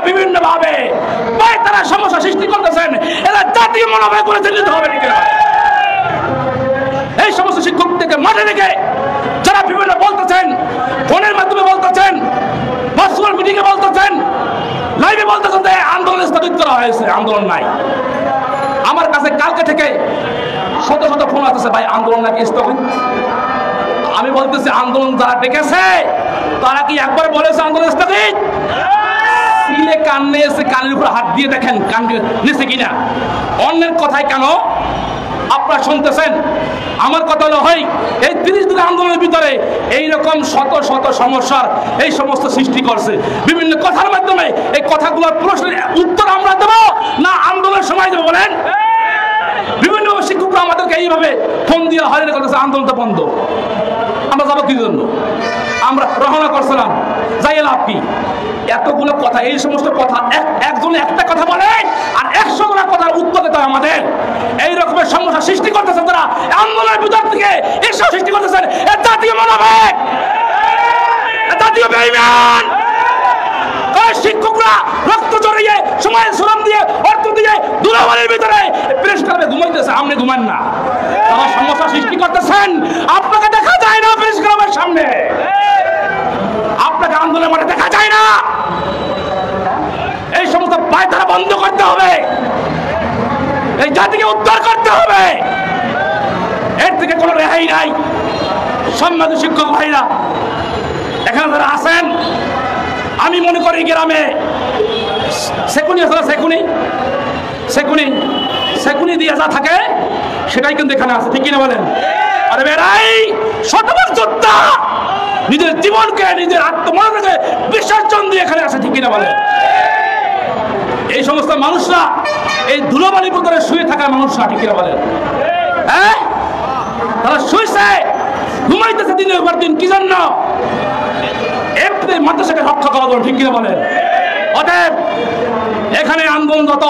বিভিন্ন ভাবে তারা সমস্যা সৃষ্টি করতেছেন, এরা জাতীয় মনোভাব করে চিহ্নিত হবে নাকি? এই সমস্ত শিক্ষক থেকে মাঠে রেখে যারা বিভিন্ন বলতেছেন, ফোনের মাধ্যমে বলতেছেন, ভার্চুয়াল মিটিংয়ে বলতেছেন, লাইভে বলতেছেন যে আন্দোলন স্থগিত করা হয়েছে, আন্দোলন নাই। আমার কাছে কালকে থেকে শত শত ফোন আসতেছে, ভাই আন্দোলন নাকি স্থগিত। আমি বলতেছি আন্দোলন যারা ডেকেছে তারা কি একবার বলেছে আন্দোলন স্থগিত? সিলে কান নিয়েছে, কানের উপর হাত দিয়ে দেখেন কান নিয়েছে কিনা। অন্যের কথায় কেন আপনারা শুনতেছেন? আমার কথা হলো হয় এই 30 দিনের আন্দোলনের ভিতরে এইরকম শত শত সমস্যার এই সমস্ত সৃষ্টি করছে। বিভিন্ন কথার মাধ্যমে এই কথাগুলোর প্রশ্নের উত্তর আমরা দেবো না আন্দোলনের সময় দেবো বলেন? বিভিন্ন শিক্ষকরা আমাদেরকে এইভাবে ফোন দিয়ে হয়রানি করতেছে, আন্দোলনটা বন্ধ। আমরা যাবো কি জন্য? আমরা রওনা করছিলাম, যাই লাভ কি? এতগুলো কথা, এই সমস্ত কথা একজন একটা কথা বলে আর 100 কথার উত্তর দিতে হয় আমাদের। এই রকমের সমস্যা সৃষ্টি করতেছেন তারা আন্দোলনের ভিতর থেকে, এসব সৃষ্টি করতেছেন জাতীয় মনোভাব, জাতীয় বেঈমান। শিক্ষকরা রক্ত জড়িয়ে, সময় শ্রম দিয়ে, অর্থ দিয়ে দুলাবাড়ির ভিতরে প্রেস ক্লাবে ঘুমাইতেছে, আপনি ঘুমান না। তারা সমস্যা সৃষ্টি করতেছেন, আপনাকে দেখা যায় না প্রেস ক্লাবের সামনে, আপনাকে আন্দোলনের মাঠে দেখা যায় না। এই সমস্ত পায়তারা বন্ধ করতে হবে, এই জাতিকে উদ্ধার করতে হবে, এর থেকে কোনো রেহাই নাই। সম্মানিত শিক্ষক ভাইরা এখানে যারা আছেন, আমি মনে করি গ্রামে সেকুনি আছে, সেকুনি দিয়ে যা থাকে সেটাই কিন্তু এখানে আছে, ঠিক কিনা বলেন? আরে বেড়াই শতভাগ যোদ্ধা নিজের জীবনকে, নিজের আত্মমনকে বিসর্জন দিয়ে এখানে আছে, ঠিক কিনা বলেন? এই সমস্ত মানুষরা, এই ধুলোবালির ভিতরে শুয়ে থাকা মানুষরা, ঠিক কিনা বলেন? হ্যাঁ, তারা শুয়েছে, ঘুমাইতেছে দিনের পর দিন, কি জন্য? মাদ্রাসাকে রক্ষা করার জন্য, ঠিক কিনা বলেন? অতএব এখানে আন্দোলনরত